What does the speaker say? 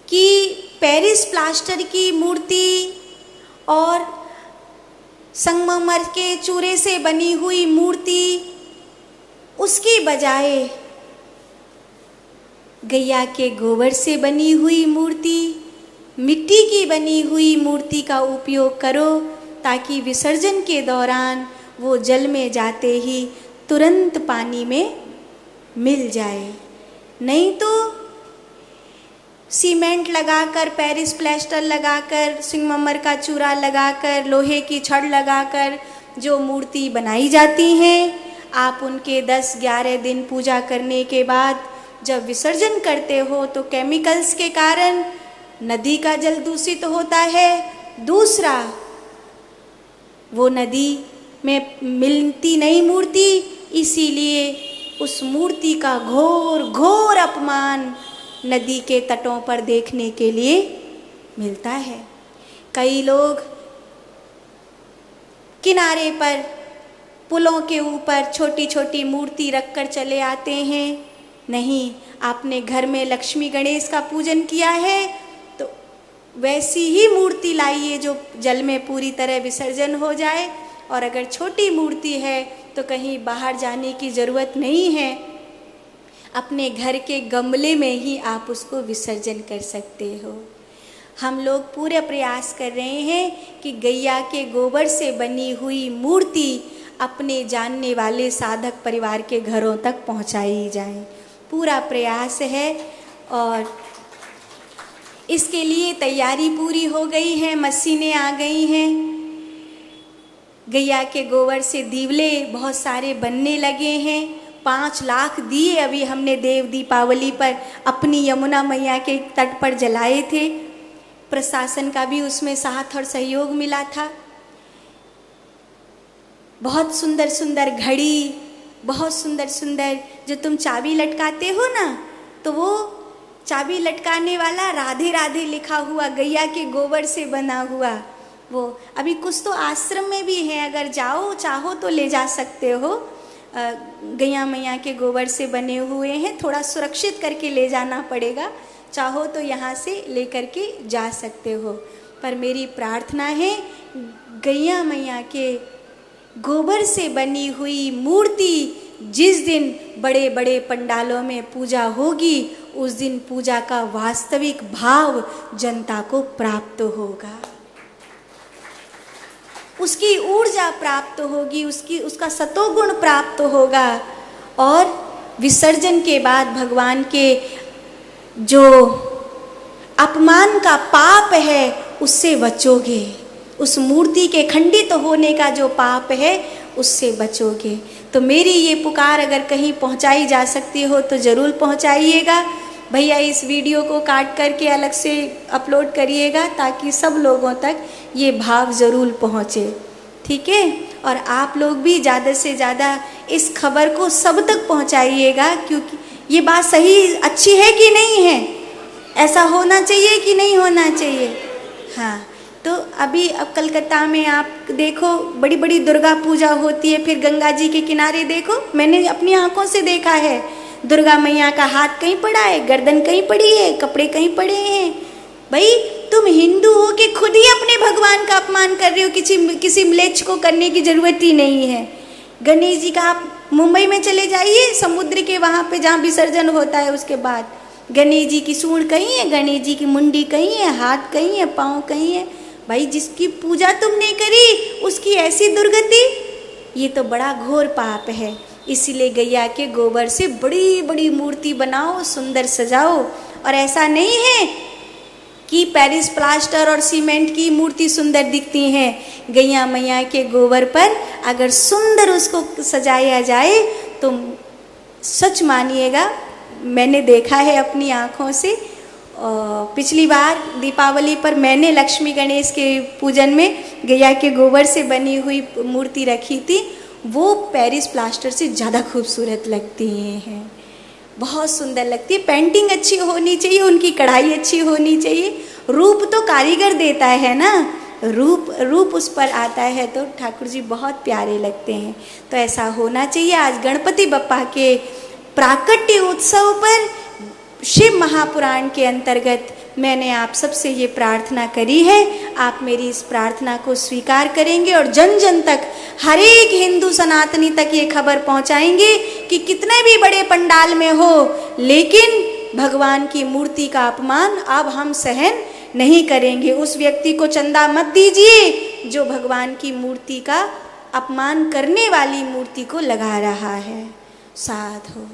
कि Paris plaster की मूर्ति और संगमरमर के चूरे से बनी हुई मूर्ति, उसकी बजाय गैया के गोबर से बनी हुई मूर्ति, मिट्टी की बनी हुई मूर्ति का उपयोग करो, ताकि विसर्जन के दौरान वो जल में जाते ही तुरंत पानी में मिल जाए। नहीं तो सीमेंट लगाकर, पेरिस प्लास्टर लगाकर, संगमरमर का चूरा लगाकर, लोहे की छड़ लगाकर जो मूर्ति बनाई जाती हैं, आप उनके 10-11 दिन पूजा करने के बाद जब विसर्जन करते हो तो केमिकल्स के कारण नदी का जल दूषित होता है। दूसरा, वो नदी में मिलती नहीं मूर्ति, इसीलिए उस मूर्ति का घोर घोर अपमान नदी के तटों पर देखने के लिए मिलता है। कई लोग किनारे पर, पुलों के ऊपर छोटी छोटी मूर्ति रखकर चले आते हैं। नहीं, आपने घर में लक्ष्मी गणेश का पूजन किया है तो वैसी ही मूर्ति लाइए जो जल में पूरी तरह विसर्जन हो जाए। और अगर छोटी मूर्ति है तो कहीं बाहर जाने की ज़रूरत नहीं है, अपने घर के गमले में ही आप उसको विसर्जन कर सकते हो। हम लोग पूरे प्रयास कर रहे हैं कि गैया के गोबर से बनी हुई मूर्ति अपने जानने वाले साधक परिवार के घरों तक पहुंचाई जाए। पूरा प्रयास है और इसके लिए तैयारी पूरी हो गई है, मशीनें आ गई हैं। गैया के गोबर से दीवले बहुत सारे बनने लगे हैं। 5 लाख दिए अभी हमने देव दीपावली पर अपनी यमुना मैया के तट पर जलाए थे। प्रशासन का भी उसमें साथ और सहयोग मिला था। बहुत सुंदर सुंदर घड़ी, बहुत सुंदर सुंदर, जो तुम चाबी लटकाते हो ना, तो वो चाबी लटकाने वाला राधे राधे लिखा हुआ गैया के गोबर से बना हुआ, वो अभी कुछ तो आश्रम में भी है, अगर जाओ चाहो तो ले जा सकते हो। गैया मैया के गोबर से बने हुए हैं, थोड़ा सुरक्षित करके ले जाना पड़ेगा, चाहो तो यहाँ से लेकर के जा सकते हो। पर मेरी प्रार्थना है, गैया मैया के गोबर से बनी हुई मूर्ति जिस दिन बड़े बड़े पंडालों में पूजा होगी, उस दिन पूजा का वास्तविक भाव जनता को प्राप्त होगा, उसकी ऊर्जा प्राप्त होगी, उसका सतोगुण प्राप्त होगा। और विसर्जन के बाद भगवान के जो अपमान का पाप है उससे बचोगे, उस मूर्ति के खंडित होने का जो पाप है उससे बचोगे। तो मेरी ये पुकार अगर कहीं पहुंचाई जा सकती हो तो ज़रूर पहुंचाइएगा। भैया इस वीडियो को काट करके अलग से अपलोड करिएगा ताकि सब लोगों तक ये भाव ज़रूर पहुँचे, ठीक है। और आप लोग भी ज़्यादा से ज़्यादा इस खबर को सब तक पहुँचाइएगा, क्योंकि ये बात सही अच्छी है कि नहीं है, ऐसा होना चाहिए कि नहीं होना चाहिए। हाँ, तो अभी अब कलकत्ता में आप देखो बड़ी बड़ी दुर्गा पूजा होती है, फिर गंगा जी के किनारे देखो, मैंने अपनी आंखों से देखा है, दुर्गा मैया का हाथ कहीं पड़ा है, गर्दन कहीं पड़ी है, कपड़े कहीं पड़े हैं। भाई तुम हिंदू हो के खुद ही अपने भगवान का अपमान कर रहे हो, किसी म्लेच्छ को करने की जरूरत ही नहीं है। गणेश जी का आप मुंबई में चले जाइए, समुद्र के वहाँ पे जहाँ विसर्जन होता है, उसके बाद गणेश जी की सूंड कहीं है, गणेश जी की मुंडी कहीं है, हाथ कहीं है, पाँव कहीं है। भाई जिसकी पूजा तुमने करी उसकी ऐसी दुर्गति, ये तो बड़ा घोर पाप है। इसीलिए गैया के गोबर से बड़ी बड़ी मूर्ति बनाओ, सुंदर सजाओ। और ऐसा नहीं है कि पेरिस प्लास्टर और सीमेंट की मूर्ति सुंदर दिखती हैं, गैया मैया के गोबर पर अगर सुंदर उसको सजाया जाए तो सच मानिएगा, मैंने देखा है अपनी आँखों से। पिछली बार दीपावली पर मैंने लक्ष्मी गणेश के पूजन में गैया के गोबर से बनी हुई मूर्ति रखी थी, वो पेरिस प्लास्टर से ज़्यादा खूबसूरत लगती हैं, बहुत सुंदर लगती है। पेंटिंग अच्छी होनी चाहिए, उनकी कढ़ाई अच्छी होनी चाहिए। रूप तो कारीगर देता है ना, रूप उस पर आता है तो ठाकुर जी बहुत प्यारे लगते हैं। तो ऐसा होना चाहिए। आज गणपति बप्पा के प्राकट्य उत्सव पर शिव महापुराण के अंतर्गत मैंने आप सबसे ये प्रार्थना करी है। आप मेरी इस प्रार्थना को स्वीकार करेंगे और जन जन तक, हर एक हिंदू सनातनी तक ये खबर पहुंचाएंगे कि कितने भी बड़े पंडाल में हो, लेकिन भगवान की मूर्ति का अपमान अब हम सहन नहीं करेंगे। उस व्यक्ति को चंदा मत दीजिए जो भगवान की मूर्ति का अपमान करने वाली मूर्ति को लगा रहा है। साधु।